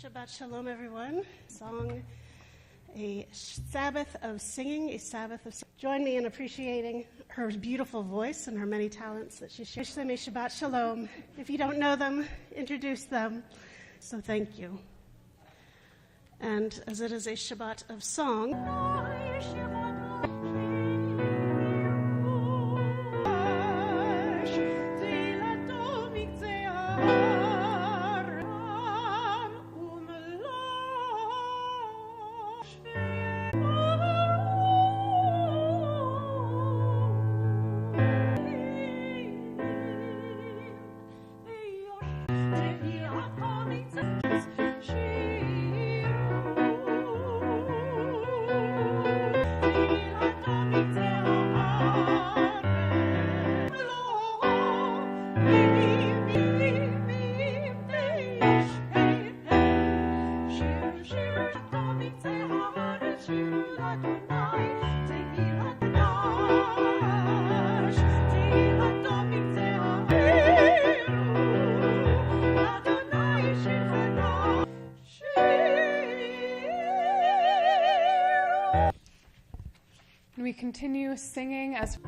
Shabbat Shalom, everyone. Song, a Sabbath of singing, a Sabbath of singing. Join me in appreciating her beautiful voice and her many talents that she shares. Them a Shabbat Shalom. If you don't know them, introduce them. So thank you. And as it is a Shabbat of song, we continue singing as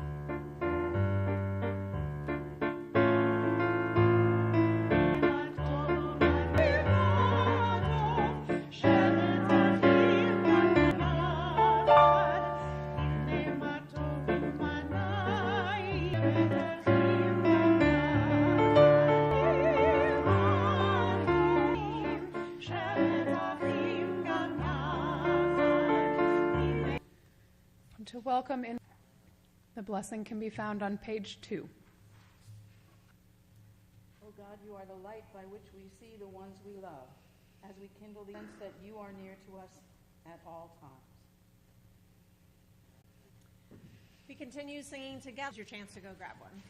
to welcome in. The blessing can be found on page 2. O God, you are the light by which we see the ones we love, as we kindle the sense that you are near to us at all times. We continue singing together. Here's your chance to go grab one.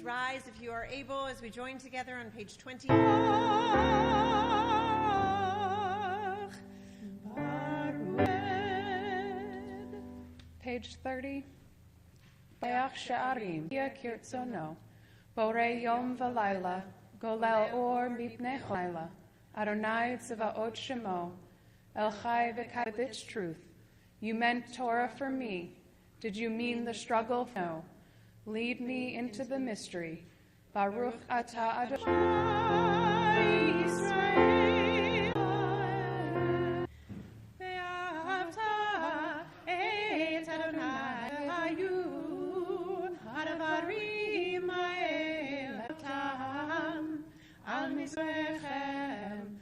Rise if you are able as we join together on page 20. Page 30. Bayach she'arim ya kirtzono borei yom v'layla golel or mipnei chayla Adonai tzavaot shemo El chai v'kai with its truth. You meant Torah for me. Did you mean the struggle? No. Lead me into the mystery. Baruch atah Adonai Yisrael. Ve'ahavta et Adonai hayu hadavarim ha'elatam al mizrechem.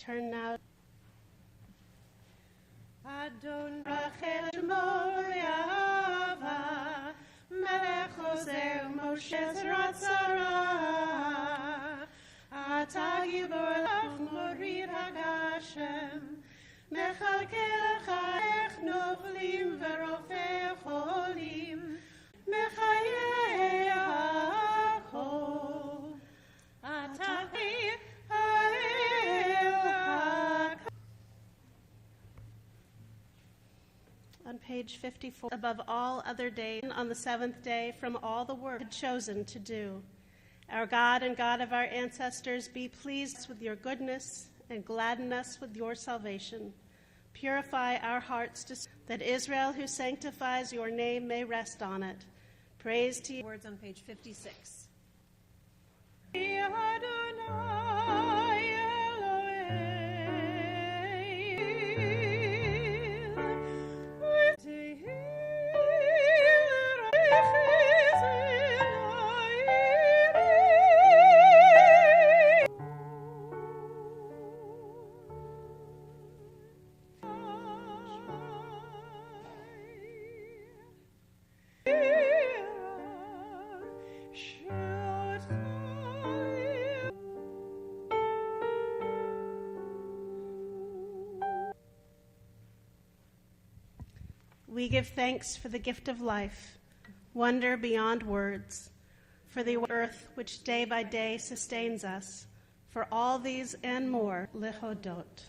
turn now. Adon Rachel Shmo Yahava Melech Ozer Moshe Ratzara Ata Gibor Lach Morir Hagashem Mechalkel Chaech Novlim Verofei Cholim Mechayei Hakol Ata On page 54, above all other days, on the seventh day, from all the work had chosen to do. Our God and God of our ancestors, be pleased with your goodness and gladden us with your salvation. Purify our hearts that Israel, who sanctifies your name, may rest on it. Praise to you. Words on page 56. We give thanks for the gift of life, wonder beyond words, for the earth which day by day sustains us, for all these and more, lehodot.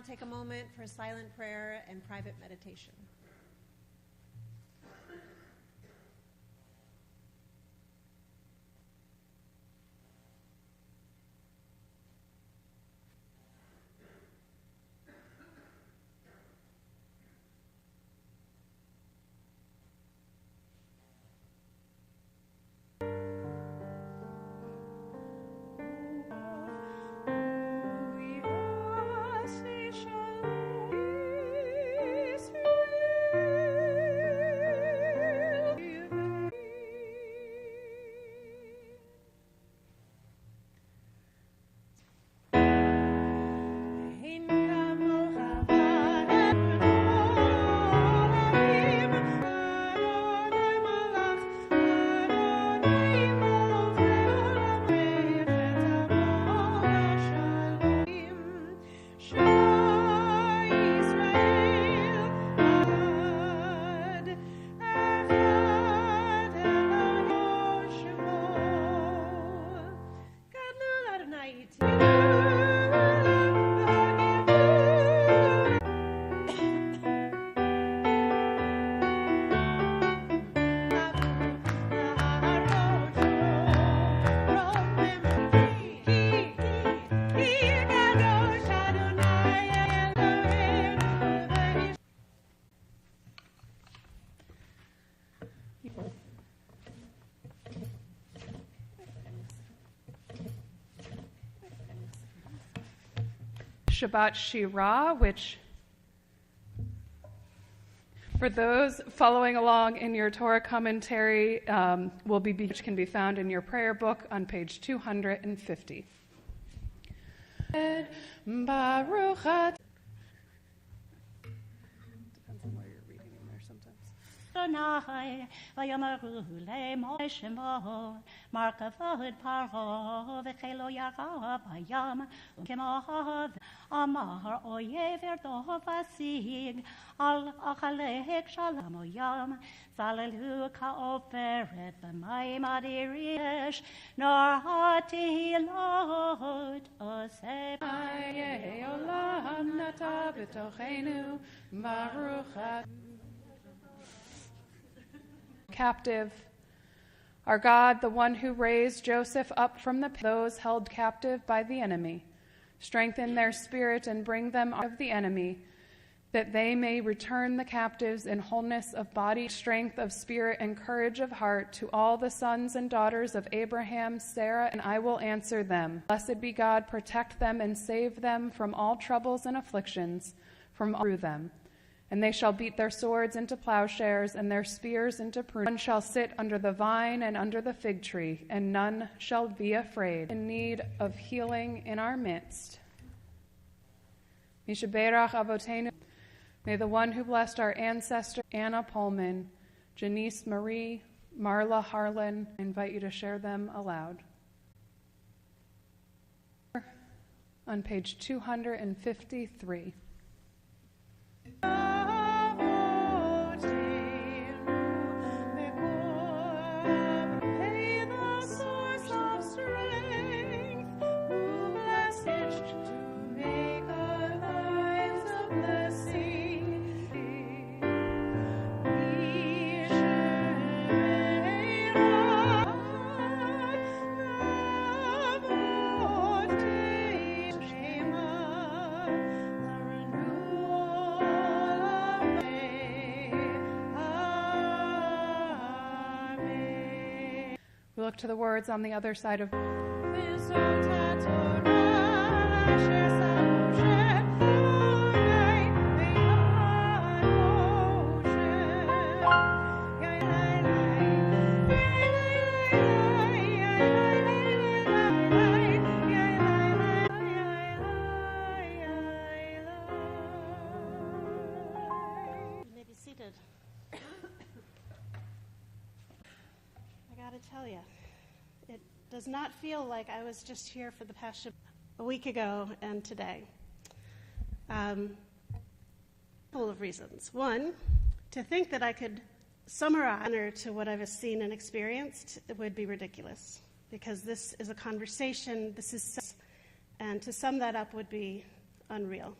Take a moment for silent prayer and private meditation. Shabbat Shira, which for those following along in your Torah commentary which can be found in your prayer book on page 250. Baruch depends on where you're reading in there sometimes. Adonai, v'yomeru le'mo Shemo, Markavod Paro, v'chelo yara b'yam, k'mohav, Amar oyev erdo vasig, al achalek shalom oyam, zalelu ka'oferet b'mayim adirish, nor hatihilot oseh. Aye olam nata b'tochenu, Baruch captive. Our God, the one who raised Joseph up from those held captive by the enemy, strengthen their spirit and bring them out of the enemy, that they may return the captives in wholeness of body, strength of spirit, and courage of heart to all the sons and daughters of Abraham, Sarah, and I will answer them. Blessed be God, protect them and save them from all troubles and afflictions, from all through them. And they shall beat their swords into plowshares and their spears into pruning. None shall sit under the vine and under the fig tree, and none shall be afraid. In need of healing in our midst. Mishaberach Avotenu. May the one who blessed our ancestor, Anna Pullman, Janice Marie, Marla Harlan, I invite you to share them aloud. On page 253. We look to the words on the other side of tell you, it does not feel like I was just here for the past a week ago and today. Full of reasons. One, to think that I could summarize to what I've seen and experienced, it would be ridiculous, because this is a conversation, and to sum that up would be unreal.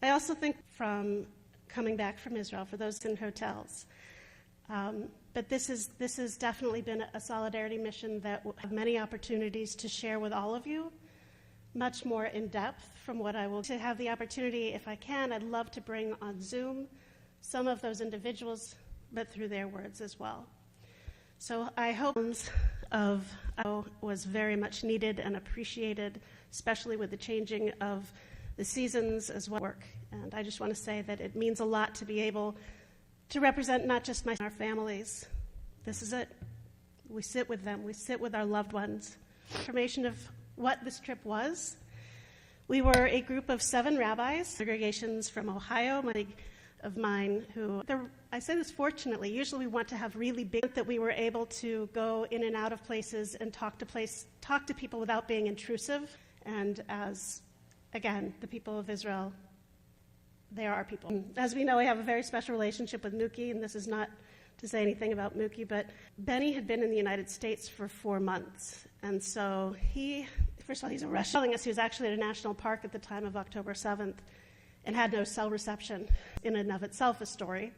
I also think from coming back from Israel, for those in hotels, but this has definitely been a solidarity mission that will have many opportunities to share with all of you, much more in depth from what I will. To have the opportunity, if I can, I'd love to bring on Zoom some of those individuals, but through their words as well. So I hope was very much needed and appreciated, especially with the changing of the seasons as well. And I just want to say that it means a lot to be able to represent not just our families. This is it. We sit with them. We sit with our loved ones. Information of what this trip was. We were a group of 7 rabbis, congregations from Ohio, of mine, I say this fortunately, usually we want to have really big, that we were able to go in and out of places and talk to people without being intrusive. And as, again, the people of Israel, they are our people. As we know, we have a very special relationship with Mookie, and this is not to say anything about Mookie, but Benny had been in the United States for 4 months. And so first of all, he's a Russian. Telling us he was actually at a national park at the time of October 7th and had no cell reception, in and of itself a story.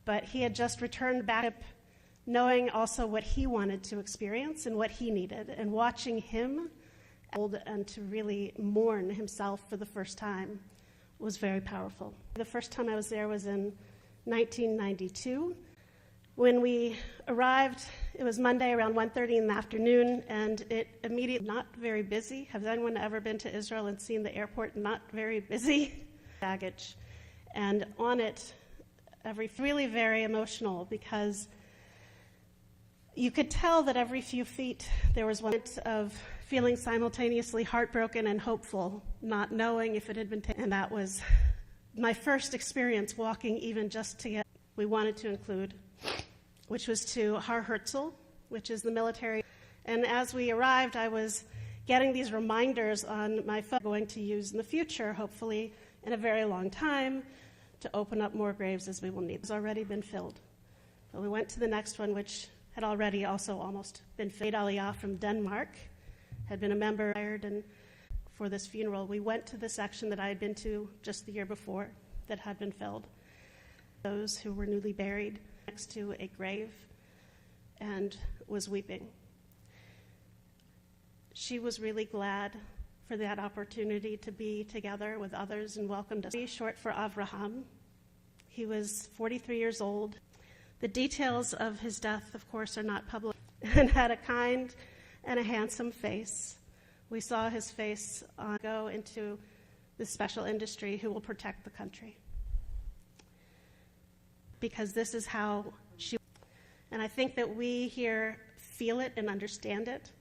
But he had just returned back, knowing also what he wanted to experience and what he needed, and watching him and to really mourn himself for the first time was very powerful. The first time I was there was in 1992. When we arrived, it was Monday around 1:30 in the afternoon, and it immediately, not very busy. Has anyone ever been to Israel and seen the airport not very busy? Baggage. And on it, really very emotional, because you could tell that every few feet there was one of feeling simultaneously heartbroken and hopeful, not knowing if it had been taken. And that was my first experience walking, even just to get, we wanted to include, which was to Har Herzl, which is the military. And as we arrived, I was getting these reminders on my phone, going to use in the future, hopefully in a very long time, to open up more graves as we will need. It's already been filled. But we went to the next one, which had already also almost been filled. Aliyah from Denmark had been a member, and for this funeral, we went to the section that I had been to just the year before that had been filled. Those who were newly buried. next to a grave and was weeping. She was really glad for that opportunity to be together with others and welcomed us. Short for Avraham. He was 43 years old. The details of his death, of course, are not public, and had a kind and a handsome face. We saw his face go into this special industry who will protect the country. Because this is how she, and I think that we here feel it and understand it.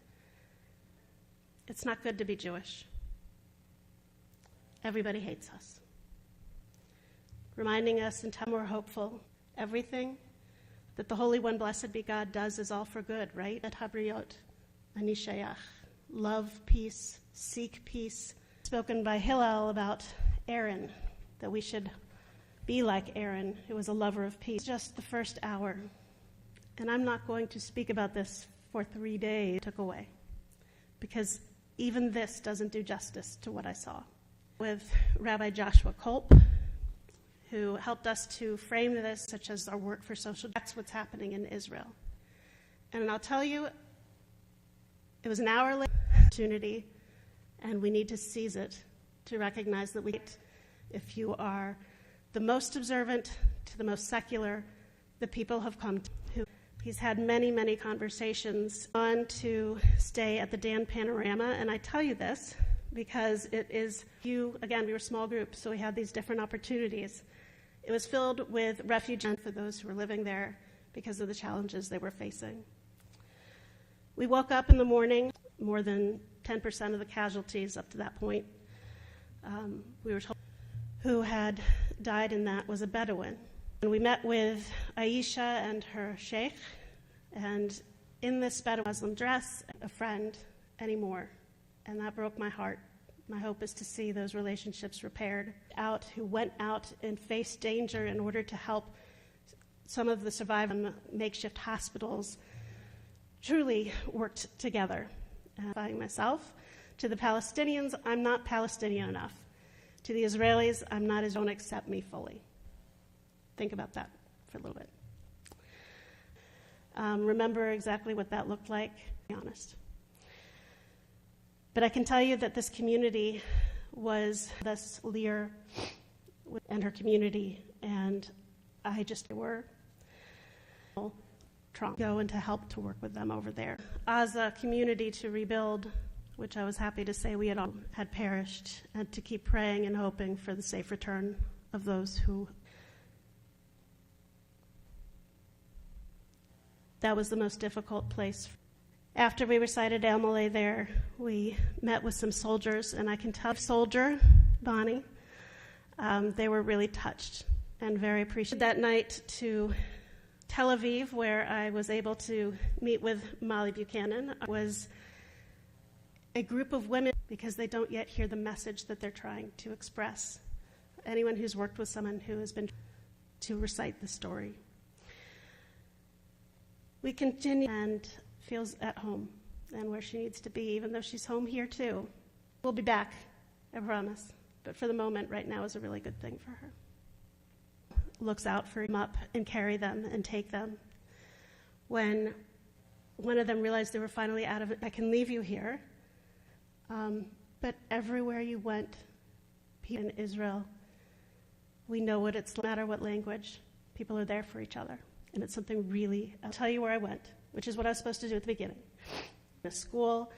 It's not good to be Jewish. Everybody hates us. Reminding us in time we're hopeful. Everything that the Holy One, blessed be God, does is all for good, right? At Habriot, Ani Shayach. Love peace, seek peace. Spoken by Hillel about Aaron, that we should be like Aaron, who was a lover of peace. Just the first hour. And I'm not going to speak about this for 3 days. Took away. Because even this doesn't do justice to what I saw. With Rabbi Joshua Kolp, who helped us to frame this, such as our work for social. That's what's happening in Israel. And I'll tell you, it was an hour-late opportunity, and we need to seize it to recognize that if you are the most observant to the most secular, the people have come to. He's had many, many conversations on to stay at the Dan Panorama, and I tell you this because it is again, we were a small group, so we had these different opportunities. It was filled with refugees for those who were living there because of the challenges they were facing. We woke up in the morning, more than 10% of the casualties up to that point, we were told, who had died in that was a Bedouin. And we met with Aisha and her sheikh, and in this Bedouin Muslim dress, a friend anymore. And that broke my heart. My hope is to see those relationships repaired. Who went out and faced danger in order to help some of the survivors in makeshift hospitals, truly worked together. Myself, to the Palestinians, I'm not Palestinian enough. To the Israelis, I'm not as don't accept me fully. Think about that for a little bit. Remember exactly what that looked like, to be honest. But I can tell you that this community was this Lear and her community, and I just were go and to help to work with them over there. As a community to rebuild, which I was happy to say we had perished, and to keep praying and hoping for the safe return of those who. That was the most difficult place. After we recited El Malay there, we met with some soldiers, and I can tell soldier, Bonnie, they were really touched and very appreciative. That night to Tel Aviv, where I was able to meet with Molly Buchanan, was a group of women, because they don't yet hear the message that they're trying to express. Anyone who's worked with someone who has been to recite the story. We continue and feels at home and where she needs to be, even though she's home here too. We'll be back, I promise. But for the moment, right now is a really good thing for her. Looks out for them up and carry them and take them. When one of them realized they were finally out of it, I can leave you here. But everywhere you went, people in Israel, we know what it's, no matter what language, people are there for each other. And it's something really, I'll tell you where I went, which is what I was supposed to do at the beginning. A school,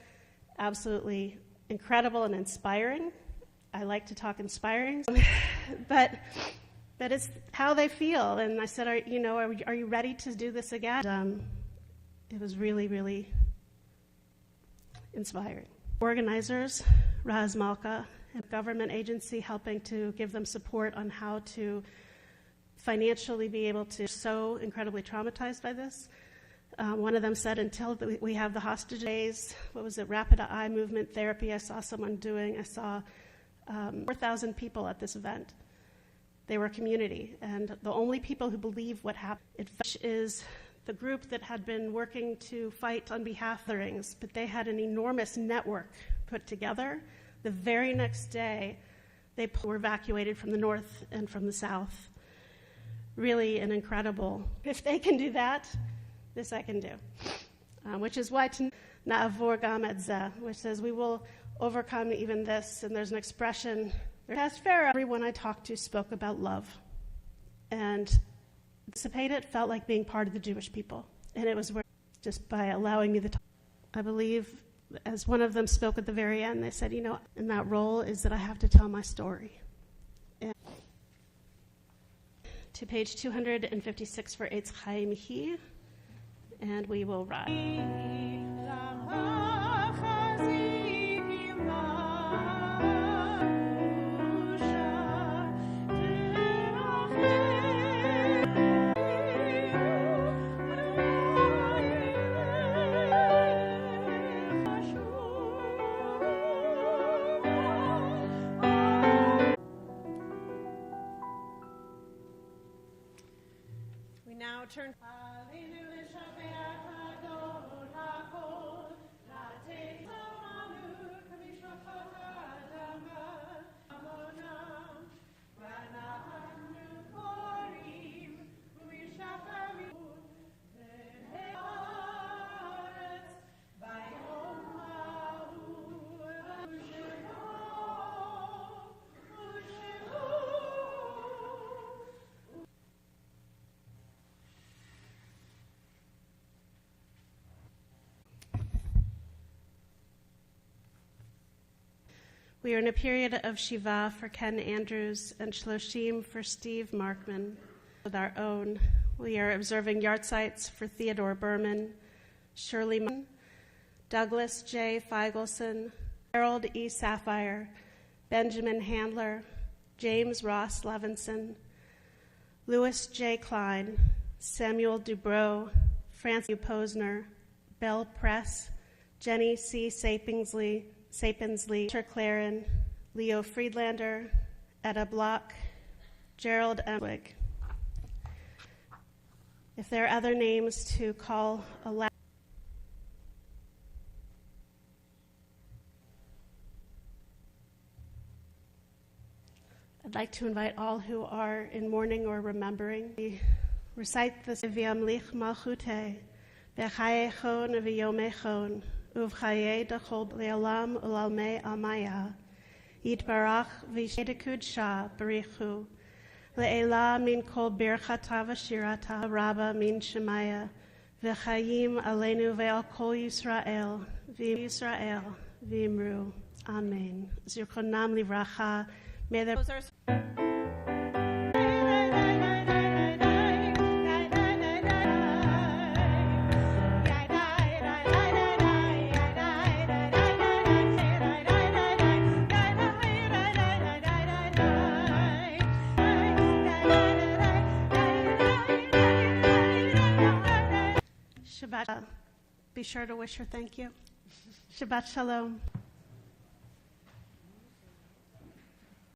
absolutely incredible and inspiring. I like to talk inspiring, but it's how they feel. And I said, are you ready to do this again? It was really, really inspiring. Organizers, Raz Malka, a government agency helping to give them support on how to financially be able to, so incredibly traumatized by this. One of them said, until we have the hostage days, what was it, rapid eye movement therapy I saw someone doing. I saw 4,000 people at this event. They were a community, and the only people who believe what happened is the group that had been working to fight on behalf of the rings, but they had an enormous network put together. The very next day, they were evacuated from the north and from the south. really an incredible. If they can do that, this I can do. Which is why Na'avor Gam et Zeh, which says we will overcome even this. And there's an expression. Everyone I talked to spoke about love. And it felt like being part of the Jewish people. And it was just by allowing me the time. I believe, as one of them spoke at the very end, they said, in that role is that I have to tell my story. And to page 256 for Eitz Chaim Hi, and we will rise. We now turn. We are in a period of Shiva for Ken Andrews and Shloshim for Steve Markman. With our own, we are observing yahrzeits for Theodore Berman, Shirley Munn, Douglas J. Feigelson, Harold E. Sapphire, Benjamin Handler, James Ross Levinson, Louis J. Klein, Samuel Dubrow, Francis U. Posner, Belle Press, Jenny C. Sapinsley, Peter Claren, Leo Friedlander, Etta Block, Gerald Emwig. If there are other names to call aloud, I'd like to invite all who are in mourning or remembering. We recite the V'yamlich Malchute, B'chayechon v'yomechon, Uvchaye dechol le'olam ulalmei almaya, Yitbarach v'yishedekud shah barichu, Le'ela min kol birchata v'shirata, Rabba min shemaya, V'chayim aleinu ve'al kol Yisrael, v'Yisrael, Amen. Zirkonam livracha. May the Shabbat. Be sure to wish her thank you. Shabbat shalom.